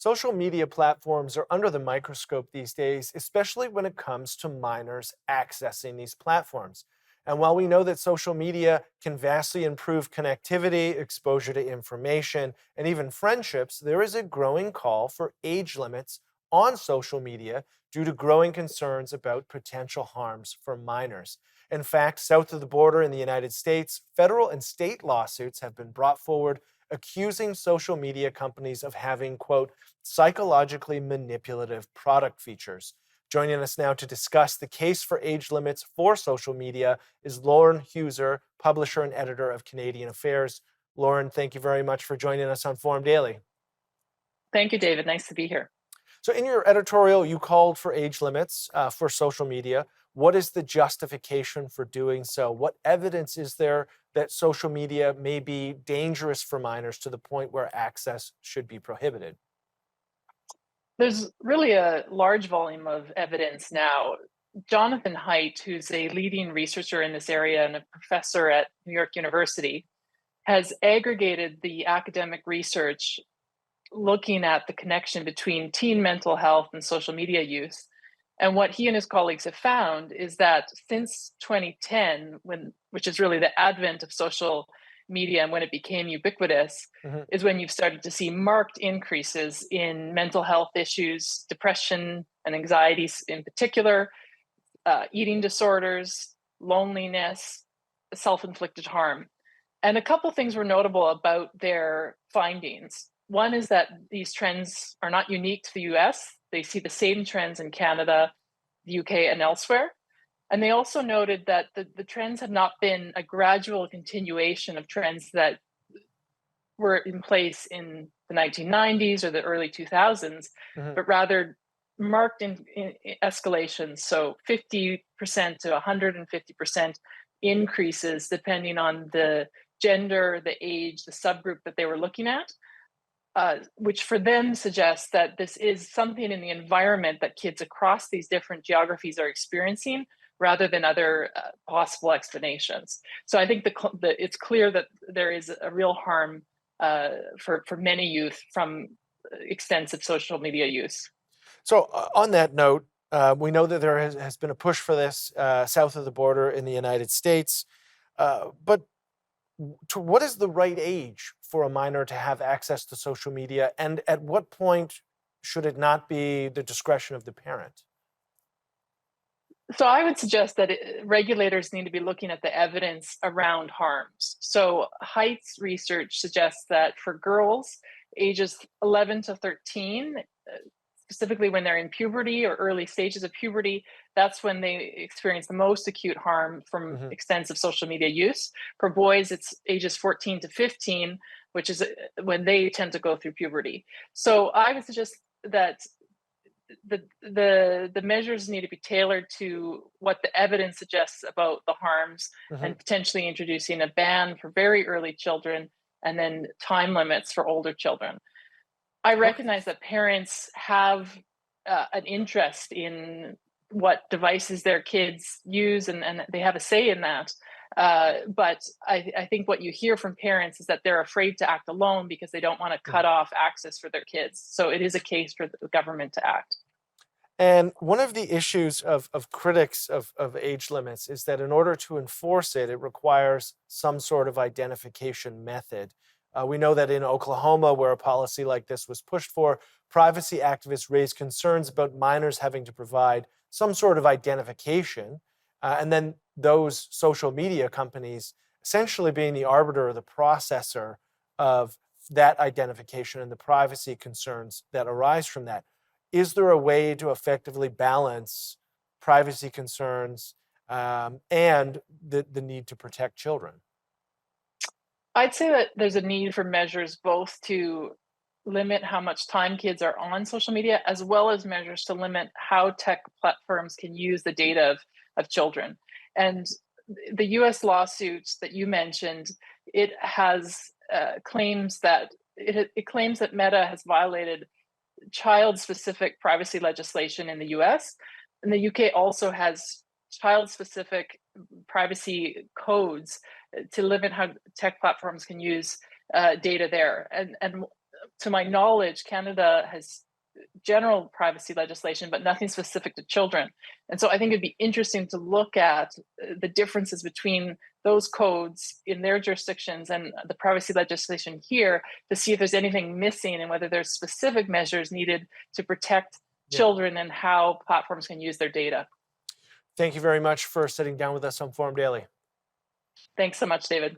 Social media platforms are under the microscope these days, especially when it comes to minors accessing these platforms. And while we know that social media can vastly improve connectivity, exposure to information, and even friendships, there is a growing call for age limits on social media due to growing concerns about potential harms for minors. In fact, south of the border in the United States, federal and state lawsuits have been brought forward accusing social media companies of having, quote, psychologically manipulative product features. Joining us now to discuss the case for age limits for social media is Luren Heuser, publisher and editor of Canadian Affairs. Luren, thank you very much for joining us on Forum Daily. Thank you, David. Nice to be here. So, in your editorial, you called for age limits for social media. What is the justification for doing so? What evidence is there that social media may be dangerous for minors to the point where access should be prohibited? There's really a large volume of evidence now. Jonathan Haidt, who's a leading researcher in this area and a professor at New York University, has aggregated the academic research looking at the connection between teen mental health and social media use. And what he and his colleagues have found is that since 2010, which is really the advent of social media and when it became ubiquitous, Mhm. is when you've started to see marked increases in mental health issues, depression and anxieties in particular, eating disorders, loneliness, self-inflicted harm. And a couple things were notable about their findings. One is that these trends are not unique to the US. They see the same trends in Canada, the UK, and elsewhere. And they also noted that the trends have not been a gradual continuation of trends that were in place in the 1990s or the early 2000s, Mhm. but rather marked in escalations. So 50% to 150% increases depending on the gender, the age, the subgroup that they were looking at, which for them suggests that this is something in the environment that kids across these different geographies are experiencing rather than other possible explanations. So I think it's clear that there is a real harm for many youth from extensive social media use. So, on that note, we know that there has been a push for this south of the border in the United States. But to what is the right age for a minor to have access to social media? And at what point should it not be the discretion of the parent? So I would suggest that regulators need to be looking at the evidence around harms. So Height's research suggests that for girls ages 11 to 13, specifically when they're in puberty or early stages of puberty, that's when they experience the most acute harm from Mhm. extensive social media use. For boys, it's ages 14 to 15, which is when they tend to go through puberty. So I would suggest that the measures need to be tailored to what the evidence suggests about the harms, Mhm. and potentially introducing a ban for very early children and then time limits for older children. I Okay. recognize that parents have an interest in what devices their kids use, and they have a say in that. But I think what you hear from parents is that they're afraid to act alone because they don't want to cut Mhm. off access for their kids. So it is a case for the government to act. And one of the issues of critics of age limits is that in order to enforce it, it requires some sort of identification method. We know that in Oklahoma, where a policy like this was pushed for, privacy activists raised concerns about minors having to provide some sort of identification. And then those social media companies essentially being the arbiter or the processor of that identification and the privacy concerns that arise from that. Is there a way to effectively balance privacy concerns and the need to protect children? I'd say that there's a need for measures both to limit how much time kids are on social media, as well as measures to limit how tech platforms can use the data of children. And the US lawsuits that you mentioned, it has claims that it claims that Meta has violated child specific privacy legislation in the US. And the UK also has child specific privacy codes to limit how tech platforms can use data there. And to my knowledge, Canada has general privacy legislation, but nothing specific to children. And so I think it'd be interesting to look at the differences between those codes in their jurisdictions and the privacy legislation here to see if there's anything missing and whether there's specific measures needed to protect Yeah. children and how platforms can use their data. Thank you very much for sitting down with us on Forum Daily. Thanks so much, David.